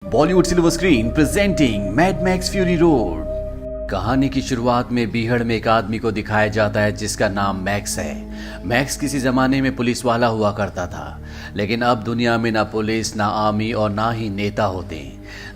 Bollywood silver screen presenting mad max fury road. कहानी की शुरुआत में बीहड़ में एक आदमी को दिखाया जाता है जिसका नाम मैक्स है। मैक्स किसी जमाने में पुलिस वाला हुआ करता था, लेकिन अब दुनिया में ना पुलिस, ना आर्मी और ना ही नेता होते।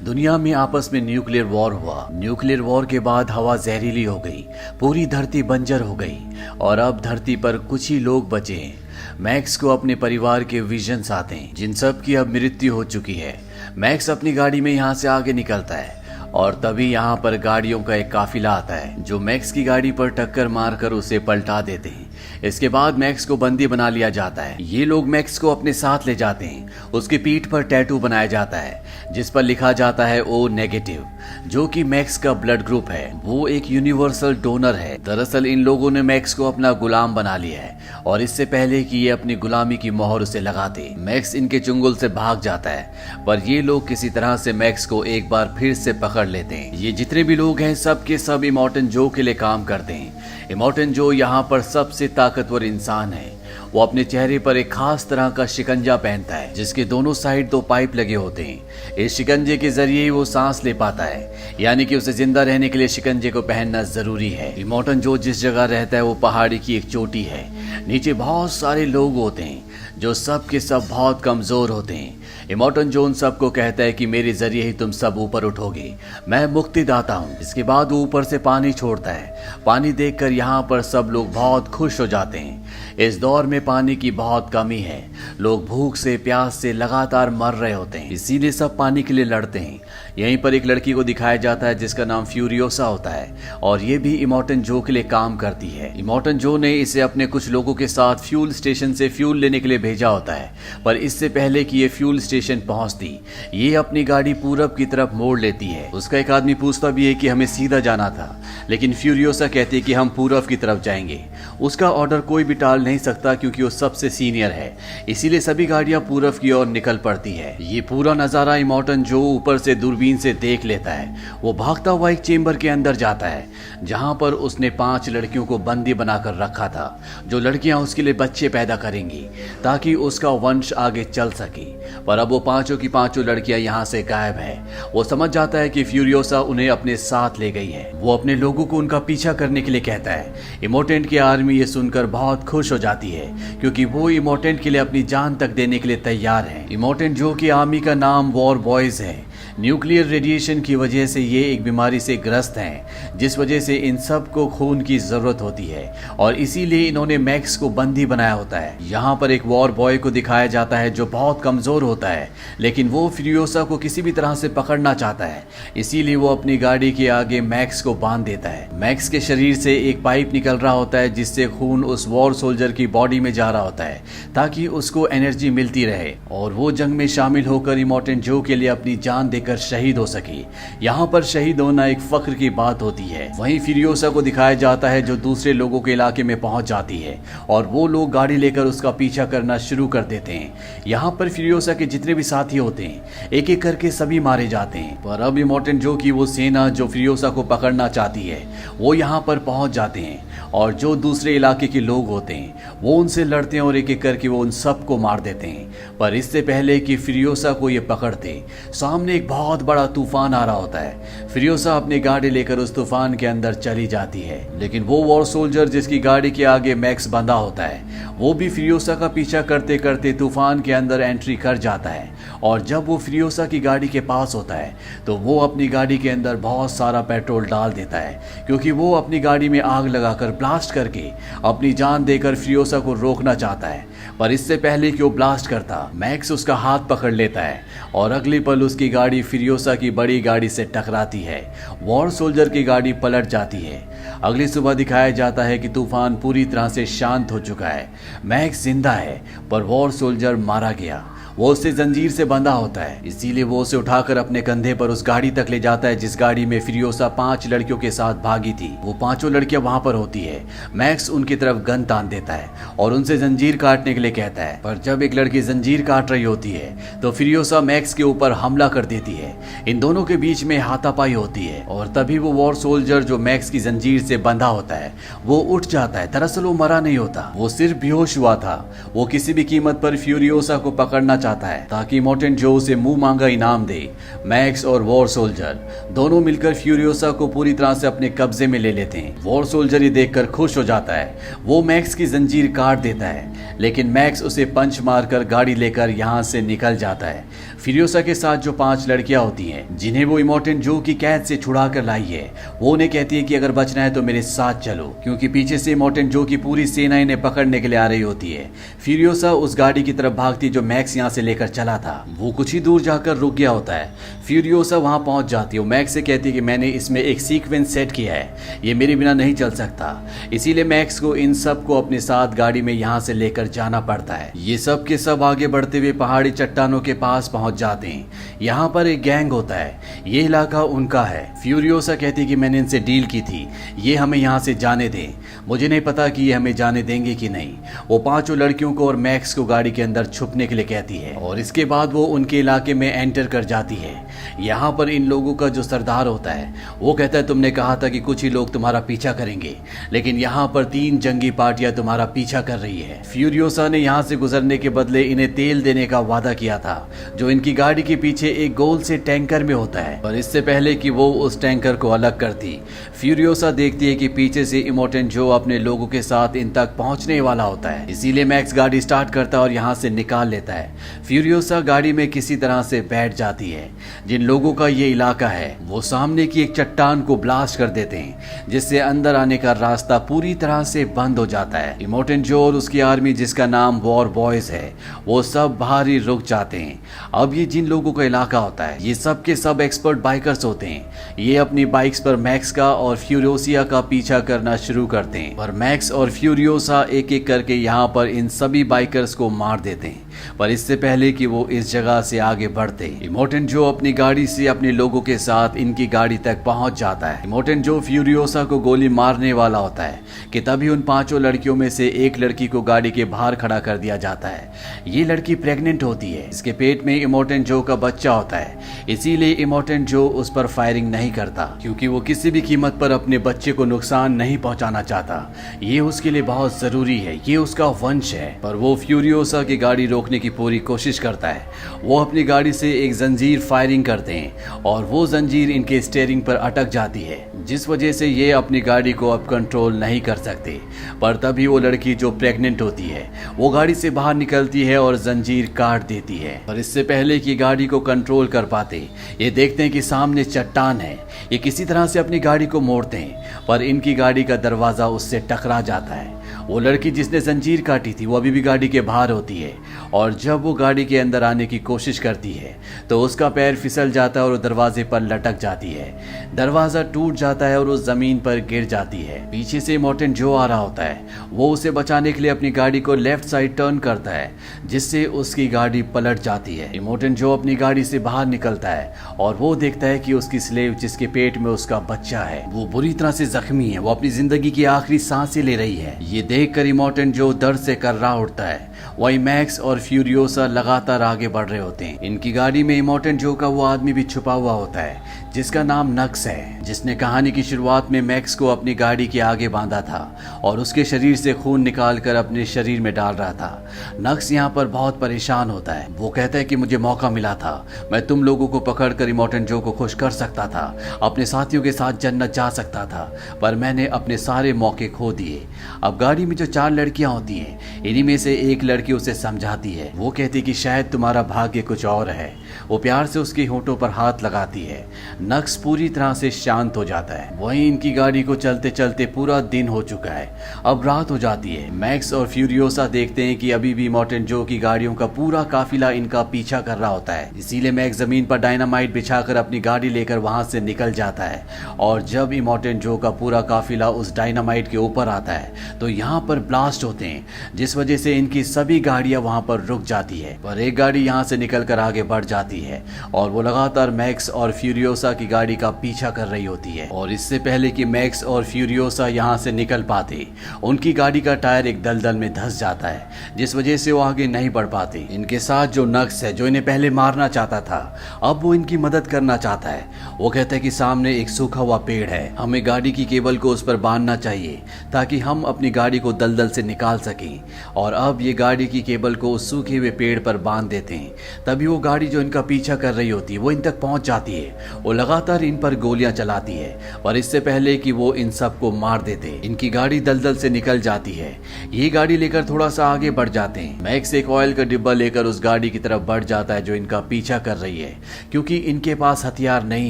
दुनिया में आपस में न्यूक्लियर वॉर हुआ। न्यूक्लियर वॉर के बाद हवा जहरीली हो गई, पूरी धरती बंजर हो गई और अब धरती पर कुछ ही लोग बचे हैं। मैक्स को अपने परिवार के विजन्स आते हैं, जिन सब की अब मृत्यु हो चुकी है। मैक्स अपनी गाड़ी में यहाँ से आगे निकलता है और तभी यहाँ पर गाड़ियों का एक काफिला आता है जो मैक्स की गाड़ी पर टक्कर मारकर उसे पलटा देते हैं। इसके बाद मैक्स को बंदी बना लिया जाता है। ये लोग मैक्स को अपने साथ ले जाते हैं। उसकी पीठ पर टैटू बनाया जाता है जिस पर लिखा जाता है O नेगेटिव, जो कि मैक्स का ब्लड ग्रुप है। वो एक यूनिवर्सल डोनर है। दरअसल इन लोगों ने मैक्स को अपना गुलाम बना लिया है और इससे पहले कि ये अपनी गुलामी की मोहर उसे लगाते, मैक्स इनके चुंगल से भाग जाता है। पर ये लोग किसी तरह से मैक्स को एक बार फिर से पकड़ लेते हैं। ये जितने भी लोग हैं सब के सब इमॉर्टन जो के लिए काम करते हैं। इमॉर्टन जो यहाँ पर सबसे ताकतवर इंसान है। वो अपने चेहरे पर एक खास तरह का शिकंजा पहनता है जिसके दोनों साइड 2 पाइप लगे होते हैं। इस शिकंजे के जरिए ही वो सांस ले पाता है, यानी कि उसे जिंदा रहने के लिए शिकंजे को पहनना जरूरी है। इमॉर्टन जो जिस जगह रहता है वो पहाड़ी की एक चोटी है। नीचे बहुत सारे लोग होते हैं जो सब के सब बहुत कमजोर होते हैं। इमॉर्टन जो उन सबको कहता है कि मेरे जरिए ही तुम सब ऊपर उठोगे, मैं मुक्तिदाता हूँ। इसके बाद वो ऊपर से पानी छोड़ता है। पानी देखकर यहाँ पर सब लोग बहुत खुश हो जाते हैं। इस दौर में पानी की बहुत कमी है। लोग भूख से, प्यास से लगातार मर रहे होते हैं, इसीलिए सब पानी के लिए लड़ते हैं। यहीं पर एक लड़की को दिखाया जाता है जिसका नाम फ्यूरियोसा होता है और ये भी इमॉर्टन जो के लिए काम करती है। इमॉर्टन जो ने इसे अपने कुछ लोगों के साथ फ्यूल स्टेशन से फ्यूल लेने के लिए भेजा होता है, पर इससे पहले कि ये फ्यूल स्टेशन पहुंचती, ये अपनी गाड़ी पूरब की तरफ मोड़ लेती है। उसका एक आदमी पूछता भी है कि हमें सीधा जाना था, लेकिन फ्यूरियोसा कहती है कि हम पूरब की तरफ जाएंगे। उसका ऑर्डर कोई भी टाल नहीं सकता क्योंकि वो सबसे सीनियर है, इसीलिए सभी गाड़ियां पूरब की ओर निकल पड़ती है। ये पूरा नजारा इमॉर्टन जो ऊपर से दूरबीन से देख लेता है। वो भागता हुआ एक चेंबर के अंदर जाता है जहां पर उसने 5 लड़कियों को बंदी बनाकर रखा था, जो लड़कियां उसके लिए बच्चे पैदा करेंगी ताकि उसका वंश आगे चल सके। पर अब वो 5 की 5 लड़कियां यहाँ से गायब है। वो समझ जाता है कि फ्यूरियोसा उन्हें अपने साथ ले गई है। वो अपने लोगों को उनका पीछा करने के लिए कहता है। इमोटेंट की आर्मी ये सुनकर बहुत खुश हो जाती है क्योंकि वो इमोटेंट के लिए अपनी जान तक देने के लिए तैयार है। इमोटेंट जो की आर्मी का नाम वॉर बॉयज है। न्यूक्लियर रेडिएशन की वजह से ये एक बीमारी से ग्रस्त हैं, जिस वजह से इन सब को खून की जरूरत होती है और इसीलिए इन्होंने मैक्स को बंदी बनाया होता है। यहाँ पर एक वॉर बॉय को दिखाया जाता है जो बहुत कमजोर होता है, लेकिन वो फ्यूरियोसा को किसी भी तरह से पकड़ना चाहता है, इसीलिए वो अपनी गाड़ी के आगे मैक्स को बांध देता है। मैक्स के शरीर से एक पाइप निकल रहा होता है जिससे खून उस वॉर सोल्जर की बॉडी में जा रहा होता है ताकि उसको एनर्जी मिलती रहे और वो जंग में शामिल होकर इमॉर्टन जो के लिए अपनी जान देकर शहीद हो सके। यहाँ पर शहीद होना एक फख्र की बात होती है। वहीं फ्यूरियोसा को दिखाया जाता है जो दूसरे लोगों के इलाके में पहुंच जाती है और वो लोग गाड़ी लेकर उसका पीछा करना शुरू कर देते हैं। यहाँ पर फ्यूरियोसा के जितने भी साथी होते हैं एक एक करके सभी मारे जाते हैं। पर अब इमॉर्टन जो की वो सेना जो फ्यूरियोसा को पकड़ना चाहती है वो यहाँ पर पहुंच जाते हैं और जो दूसरे इलाके के लोग होते हैं वो उनसे लड़ते हैं और एक एक करके वो उन सबको मार देते हैं। पर इससे पहले कि फ्यूरियोसा को ये पकड़ते, सामने एक बहुत बड़ा तूफान आ रहा होता है। फ्यूरियोसा अपनी गाड़ी लेकर उस तूफान के अंदर चली जाती है, लेकिन वो वॉर सोल्जर जिसकी गाड़ी के आगे मैक्स बंधा होता है वो भी फ्यूरियोसा का पीछा करते करते तूफान के अंदर एंट्री कर जाता है और जब वो फ्यूरियोसा की गाड़ी के पास होता है तो वो अपनी गाड़ी के अंदर बहुत सारा पेट्रोल डाल देता है क्योंकि वो अपनी गाड़ी में आग लगाकर ब्लास्ट करके अपनी जान देकर फ्यूरियोसा को रोकना चाहता है। पर इससे पहले कि वो ब्लास्ट करता, मैक्स उसका हाथ पकड़ लेता है और अगले पल उसकी गाड़ी फ्यूरियोसा की बड़ी गाड़ी से टकराती है। वॉर सोल्जर की गाड़ी पलट जाती है। अगली सुबह दिखाया जाता है कि तूफान पूरी तरह से शांत हो चुका है। मैक्स जिंदा है पर वॉर सोल्जर मारा गया। वो उससे जंजीर से बंधा होता है, इसीलिए वो उसे उठाकर अपने कंधे पर उस गाड़ी तक ले जाता है जिस गाड़ी में फ्यूरियोसा 5 लड़कियों के साथ भागी थी। वो 5 लड़कियां वहां पर होती है। मैक्स उनकी तरफ गन तान देता है और उनसे जंजीर काटने के लिए कहता है, पर जब एक लड़की जंजीर काट रही होती है तो फ्यूरियोसा मैक्स के ऊपर हमला कर देती है। इन दोनों के बीच में हाथापाई होती है और तभी वो वॉर सोल्जर जो मैक्स की जंजीर से बंधा होता है वो उठ जाता है। दरअसल वो मरा नहीं होता, वो सिर्फ बेहोश हुआ था। वो किसी भी कीमत पर फ्यूरियोसा को पकड़ना चाहता है ताकि इमोर्टेंट जो उसे मुंह मांगा इनाम दे। मैक्स और वॉर सोल्जर दोनों मिलकर फ्यूरियोसा को पूरी तरह से अपने कब्जे में ले लेते हैं। वॉर सोल्जर ये देखकर खुश हो जाता है। वो मैक्स की जंजीर काट देता है, लेकिन मैक्स उसे पंच मारकर गाड़ी लेकर यहाँ से निकल जाता है। फ्यूरियोसा के साथ जो 5 लड़कियां होती हैं जिन्हें वो इमोर्टेंट जो की कैद से छुड़ा कर लाई है, वो उन्हें कहती है कि अगर बचना है तो मेरे साथ चलो, क्योंकि पीछे से इमोर्टेंट जो की पूरी सेना इन्हें पकड़ने के लिए आ रही होती है। फ्यूरियोसा उस गाड़ी की तरफ भागती जो मैक्स यहाँ से लेकर चला था। वो कुछ ही दूर जाकर रुक गया होता है। फ्यूरियोसा वहां पहुंच जाती है। मैक्स से कहती है कि मैंने इसमें एक सीक्वेंस सेट किया है, ये मेरे बिना नहीं चल सकता, इसीलिए मैक्स को इन सब को अपने साथ गाड़ी में यहाँ से लेकर जाना पड़ता है। ये सब के सब आगे बढ़ते हुए पहाड़ी चट्टानों के पास पहुंच जाते हैं। यहाँ पर एक गैंग होता है, ये इलाका उनका है। फ्यूरियोसा कहती है कि मैंने इनसे डील की थी, ये हमें यहाँ से जाने दें, मुझे नहीं पता कि ये हमें जाने देंगे कि नहीं। वो 5 लड़कियों को और मैक्स को गाड़ी के अंदर छुपने के लिए कहती है और इसके बाद वो उनके इलाके में एंटर कर जाती है। यहाँ पर इन लोगों का जो सरदार होता है वो कहता है तुमने कहा था कि कुछ ही लोग तुम्हारा पीछा करेंगे, लेकिन यहाँ पर 3 जंगी पार्टियां तुम्हारा पीछा कर रही है। फ्यूरियोसा ने यहाँ से गुजरने के बदले इन्हें तेल देने का वादा किया था, जो इनकी गाड़ी के पीछे एक गोल से टैंकर में होता है। पर इससे पहले कि वो उस टैंकर को अलग करती, फ्यूरियोसा देखती है कि पीछे से इमोर्टेंट जो अपने लोगों के साथ इन तक पहुंचने वाला होता है। इसीलिए मैक्स गाड़ी स्टार्ट करता है और यहाँ से निकाल लेता है। फ्यूरियोसा गाड़ी में किसी तरह से बैठ जाती है। जिन लोगों का ये इलाका है वो सामने की एक चट्टान को ब्लास्ट कर देते हैं, जिससे अंदर आने का रास्ता पूरी तरह से बंद हो जाता है। इमोर्टेंट जो और उसकी आर्मी, जिसका नाम वॉर बॉयज है, वो सब बाहर ही रुक जाते हैं। अब ये जिन लोगों का इलाका होता है ये सब के सब एक्सपर्ट बाइकर्स होते हैं। ये अपनी बाइक्स पर मैक्स का और फ्यूरियोसा का पीछा करना शुरू करते हैं, पर मैक्स और फ्यूरियोसा एक एक करके यहाँ पर इन सभी बाइकर्स को मार देते हैं। पर इससे पहले कि वो इस जगह से आगे बढ़ते, इमोर्टेंट जो अपनी गाड़ी से अपने लोगों के साथ इनकी गाड़ी तक पहुंच जाता है। इमोर्टेंट जो फ्यूरियोसा को गोली मारने वाला होता है कि तभी उन 5 लड़कियों में से एक लड़की को गाड़ी के बाहर खड़ा कर दिया जाता है। ये लड़की प्रेग्नेंट होती है, इसके पेट में इमोर्टेंट जो का बच्चा होता है, इसीलिए इमोर्टेंट जो उस पर फायरिंग नहीं करता, क्योंकि वो किसी भी कीमत पर अपने बच्चे को नुकसान नहीं पहुंचाना चाहता। ये उसके लिए बहुत जरूरी है, ये उसका वंश है। पर वो फ्यूरियोसा की गाड़ी रोकने की पूरी कोशिश करता है। वो अपनी गाड़ी से एक जंजीर फायरिंग करते हैं और वो जंजीर इनके स्टीयरिंग पर अटक जाती है, जिस वजह से ये अपनी गाड़ी को अब कंट्रोल नहीं कर सकते। पर तभी वो लड़की जो प्रेग्नेंट होती है वो गाड़ी से बाहर निकलती है और जंजीर काट देती है। पर इससे पहले कि गाड़ी को कंट्रोल कर पाते, ये देखते हैं कि सामने चट्टान है। ये किसी तरह से अपनी गाड़ी को मोड़ते हैं, पर इनकी गाड़ी का दरवाजा उससे टकरा जाता है। वो लड़की जिसने जंजीर काटी थी वो अभी भी गाड़ी के बाहर होती है, और जब वो गाड़ी के अंदर आने की कोशिश करती है तो उसका पैर फिसल जाता है और वो दरवाजे पर लटक जाती है। दरवाजा टूट जाता है और उस जमीन पर गिर जाती है। पीछे से इमोर्टेंट जो आ रहा होता है वो उसे बचाने के लिए अपनी गाड़ी को लेफ्ट साइड टर्न करता है, जिससे उसकी गाड़ी पलट जाती है। इमोर्टेंट जो अपनी गाड़ी से बाहर निकलता है और वो देखता है कि उसकी स्लेव, जिसके पेट में उसका बच्चा है, वो बुरी तरह से जख्मी है, वो अपनी जिंदगी की आखिरी सांसें ले रही है। ये देखकर इमोर्टेंट जो दर्द से कर्रा उठता है। वही मैक्स और फ्यूरियोसा लगातार आगे बढ़ रहे होते हैं। इनकी गाड़ी में इमोर्टेंट जो का वो आदमी भी छुपा हुआ होता है जिसका नाम नक्स है, जिसने कहानी की शुरुआत में मैक्स को अपनी गाड़ी के आगे बांधा था और उसके शरीर से खून निकालकर अपने शरीर में डाल रहा था। नक्स यहाँ पर बहुत परेशान होता है। वो कहता है कि मुझे मौका मिला था, मैं तुम लोगों को पकड़कर इमोर्टेंट जो को खुश कर सकता था, अपने साथियों के साथ जन्नत जा सकता था, पर मैंने अपने सारे मौके खो दिए। अब गाड़ी में जो 4 लड़कियां होती हैं, इन्हीं में से एक लड़की उसे समझाती है। वो कहती कि शायद तुम्हारा भाग्य कुछ और है। वो प्यार से उसके होंठों पर हाथ लगाती है। नक्स पूरी तरह से शांत हो जाता है। वहीं इनकी गाड़ी को चलते चलते पूरा दिन हो चुका है, अब रात हो जाती है। मैक्स और फ्यूरियोसा देखते हैं कि अभी भी इमोर्टेंट जो की गाड़ियों का पूरा काफिला इनका पीछा कर रहा होता है। इसीलिए मैक्स जमीन पर डायनामाइट बिछाकर अपनी गाड़ी लेकर वहां से निकल जाता है, और जब इमोर्टेंट जो का पूरा काफिला उस डायनामाइट के ऊपर आता है तो यहाँ पर ब्लास्ट होते हैं, जिस वजह से इनकी सभी गाड़ियां वहां पर रुक जाती है। पर एक गाड़ी यहाँ से निकलकर आगे बढ़ जाती है और वो लगातार मैक्स और फ्यूरियोसा की गाड़ी का पीछा कर रही होती है। और इससे पहले कि मैक्स और फ्यूरियोसा यहाँ से निकल पाते, उनकी गाड़ी का टायर एक दलदल में धंस जाता है, जिस वजह से वो आगे नहीं बढ़ पाते। इनके साथ जो नक्स है, जो इन्हें पहले मारना चाहता था, अब वो इनकी मदद करना चाहता है। वो कहता है कि सामने एक सूखा हुआ पेड़ है, हमें गाड़ी की केबल को उस पर बांधना चाहिए ताकि हम अपनी गाड़ी को दलदल से निकाल सकें। और अब ये गाड़ी की केबल को उस सूखे हुए पेड़ पर बांध देते हैं। तभी वो गाड़ी जो इनका पीछा कर रही होती है वो इन तक पहुंच जाती है। वो लगातार इन पर गोलियां चलाती है और इससे पहले कि वो इन सबको मार देते इनकी गाड़ी दलदल से निकल जाती है। ये गाड़ी लेकर थोड़ा सा आगे बढ़ जाते हैं। मैक्स एक ऑयल का डिब्बा लेकर उस गाड़ी की तरफ बढ़ जाता है जो इनका पीछा कर रही है, क्योंकि इनके पास हथियार नहीं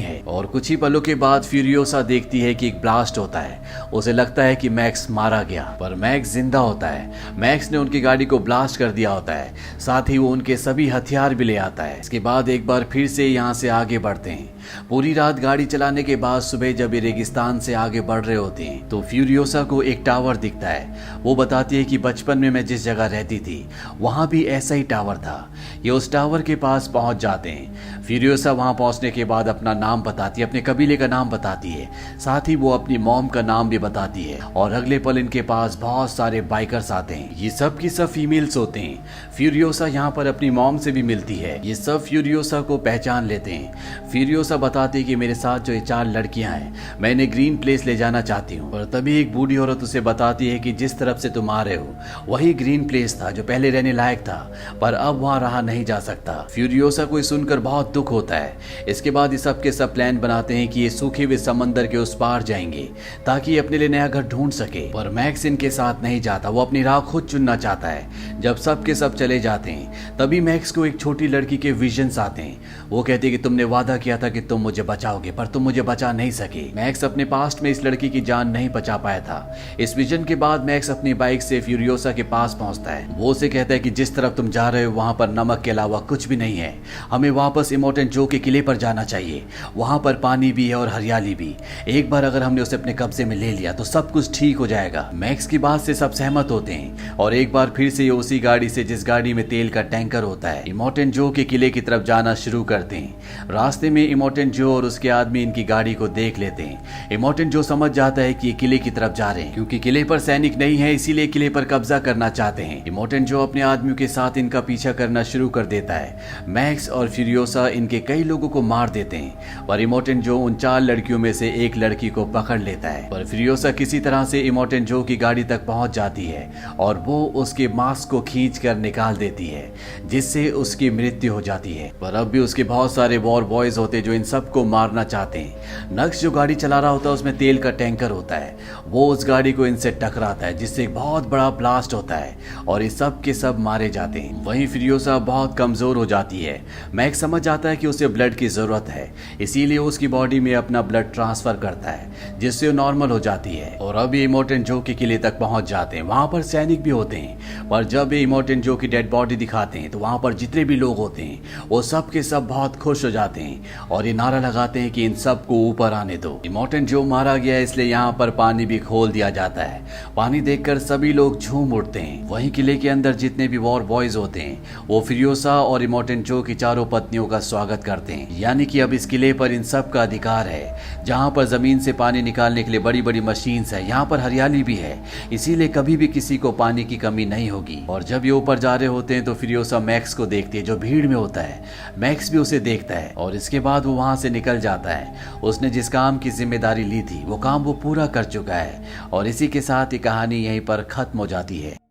है। और कुछ ही पलों के बाद फ्यूरियोसा देखती है कि एक ब्लास्ट होता है। उसे लगता है कि मैक्स मारा गया, पर मैक्स जिंदा होता है। मैक्स ने उनकी गाड़ी को ब्लास्ट कर दिया होता है, साथ ही वो उनके सभी हथियार भी ले आता है। इसके बाद एक बार फिर से यहाँ से आगे बढ़ते हैं। पूरी रात गाड़ी चलाने के बाद सुबह जब ये रेगिस्तान से आगे बढ़ रहे होते हैं तो फ्यूरियोसा को एक टावर दिखता है। वो बताती है कि बचपन में मैं जिस जगह रहती थी वहां भी ऐसा ही टावर था। ये उस टावर के पास पहुंच जाते हैं। फ्यूरियोसा वहां पहुंचने के बाद अपना नाम बताती है, अपने कबीले का नाम बताती है, साथ ही वो अपनी मॉम का नाम भी बताती है। और अगले पल इनके पास बहुत सारे बाइकर्स आते हैं। ये सब की सब फीमेल्स होते हैं। फ्यूरियोसा यहाँ पर अपनी मॉम से भी मिलती है। ये सब फ्यूरियोसा को पहचान लेते हैं। फ्यूरियोसा बताती है कि मेरे साथ जो ये 4 लड़कियां हैं मैं इन्हें ग्रीन प्लेस ले जाना चाहती हूँ। पर तभी एक बूढ़ी औरत उसे बताती है कि जिस तरफ से तुम आ रहे हो वही ग्रीन प्लेस था जो पहले रहने लायक था, पर अब वहां रहा नहीं जा सकता। फ्यूरियोसा को सुनकर बहुत दुख होता है। इसके बाद ये सब के सब प्लान बनाते हैं कि ये सूखे हुए समंदर के उस पार जाएंगे ताकि अपने लिए नया घर ढूंढ सके। पर मैक्स इनके साथ नहीं जाता, वो अपनी राह खुद चुनना चाहता है। जब सब के सब चले जाते हैं तभी मैक्स को एक छोटी लड़की के विजन्स आते हैं। वो कहती है कि तुमने वादा किया था कि तुम मुझे बचाओगे, पर तुम मुझे बचा नहीं सके। मैक्स अपने पास्ट में इस लड़की की जान नहीं बचा पाया था। इस विजन के बाद मैक्स अपनी बाइक से फ्यूरियोसा के पास पहुंचता है। वो उसे कहता है कि जिस तरफ तुम जा रहे हो वहां पर नमक के अलावा कुछ भी नहीं है। हमें वापस इमोर्टेंट जो के किले पर जाना चाहिए। वहां पर पानी भी है और हरियाली भी। एक बार अगर हमने उसे अपने कब्जे में ले लिया तो सब कुछ ठीक हो जाएगा। मैक्स की बात से सब सहमत होते हैं और एक बार फिर से ये उसी गाड़ी से जिस गाड़ी में तेल का टैंकर होता है इमोर्टेंट जो के किले की तरफ जाना शुरू करते हैं। रास्ते में इमोर्टेंट जो और उसके आदमी इनकी गाड़ी को देख लेते हैं। इमोर्टेंट जो समझ जाता है कि ये किले की तरफ जा रहे हैं, क्योंकि किले पर सैनिक नहीं है इसीलिए किले पर कब्जा करना चाहते हैं। इमोर्टेंट जो अपने आदमियों के साथ इनका पीछा करना शुरू कर देता है। मैक्स और फ्यूरियोसा इनके कई लोगों को मार देते हैं, पर इमोर्टेंट जो उन 4 लड़कियों में से एक लड़की को पकड़ लेता है। पर फ्यूरियोसा किसी तरह से इमोर्टेंट जो की गाड़ी तक पहुंच जाती है और वो उसके मास्क को खींच कर निकाल देती है, जिससे उसकी मृत्यु हो जाती है। पर अब भी उसके बहुत सारे वॉर बॉयज होते जो इन सबको मारना चाहते हैं। नक्श जो गाड़ी चला रहा होता है उसमें तेल का टैंकर होता है। वो उस गाड़ी को इनसे टकराता है जिससे एक बहुत बड़ा ब्लास्ट होता है और ये सब के सब मारे जाते हैं। वहीं फ्यूरियोसा बहुत कमजोर हो जाती है। मैक्स समझ जाता है कि उसे ब्लड की जरूरत है, इसीलिए उसकी बॉडी में अपना ब्लड ट्रांसफर करता है जिससे वो नॉर्मल हो जाती है। और अब ये इमोर्टेंट जो के किले तक पहुंच जाते हैं। वहां पर सैनिक भी होते हैं, पर जब ये इमोर्टेंट जो की डेड बॉडी दिखाते हैं तो वहां पर जितने भी लोग होते हैं वो सब के सब बहुत खुश हो जाते हैं और ये नारा लगाते हैं कि इन सबको ऊपर आने दो। इमोर्टेंट जो मारा गया है इसलिए यहाँ पर पानी भी खोल दिया जाता है। पानी देखकर सभी लोग झूम उठते हैं। वहीं किले के अंदर जितने भी वॉर बॉयज होते हैं वो फ्यूरियोसा और इमोर्टेंट जो की चारों पत्नियों का स्वागत करते हैं, यानी कि अब इस किले पर इन सब का अधिकार है। जहाँ पर जमीन से पानी निकालने के लिए बड़ी बड़ी मशीन्स है, यहाँ पर हरियाली भी है, इसीलिए कभी भी किसी को पानी की कमी नहीं होगी। और जब ये ऊपर जा रहे होते हैं तो फ्यूरियोसा मैक्स को देखती है जो भीड़ में होता है। मैक्स भी उसे देखता है और इसके बाद वो वहां से निकल जाता है। उसने जिस काम की जिम्मेदारी ली थी वो काम वो पूरा कर चुका है। और इसी के साथ ये कहानी यहीं पर खत्म हो जाती है।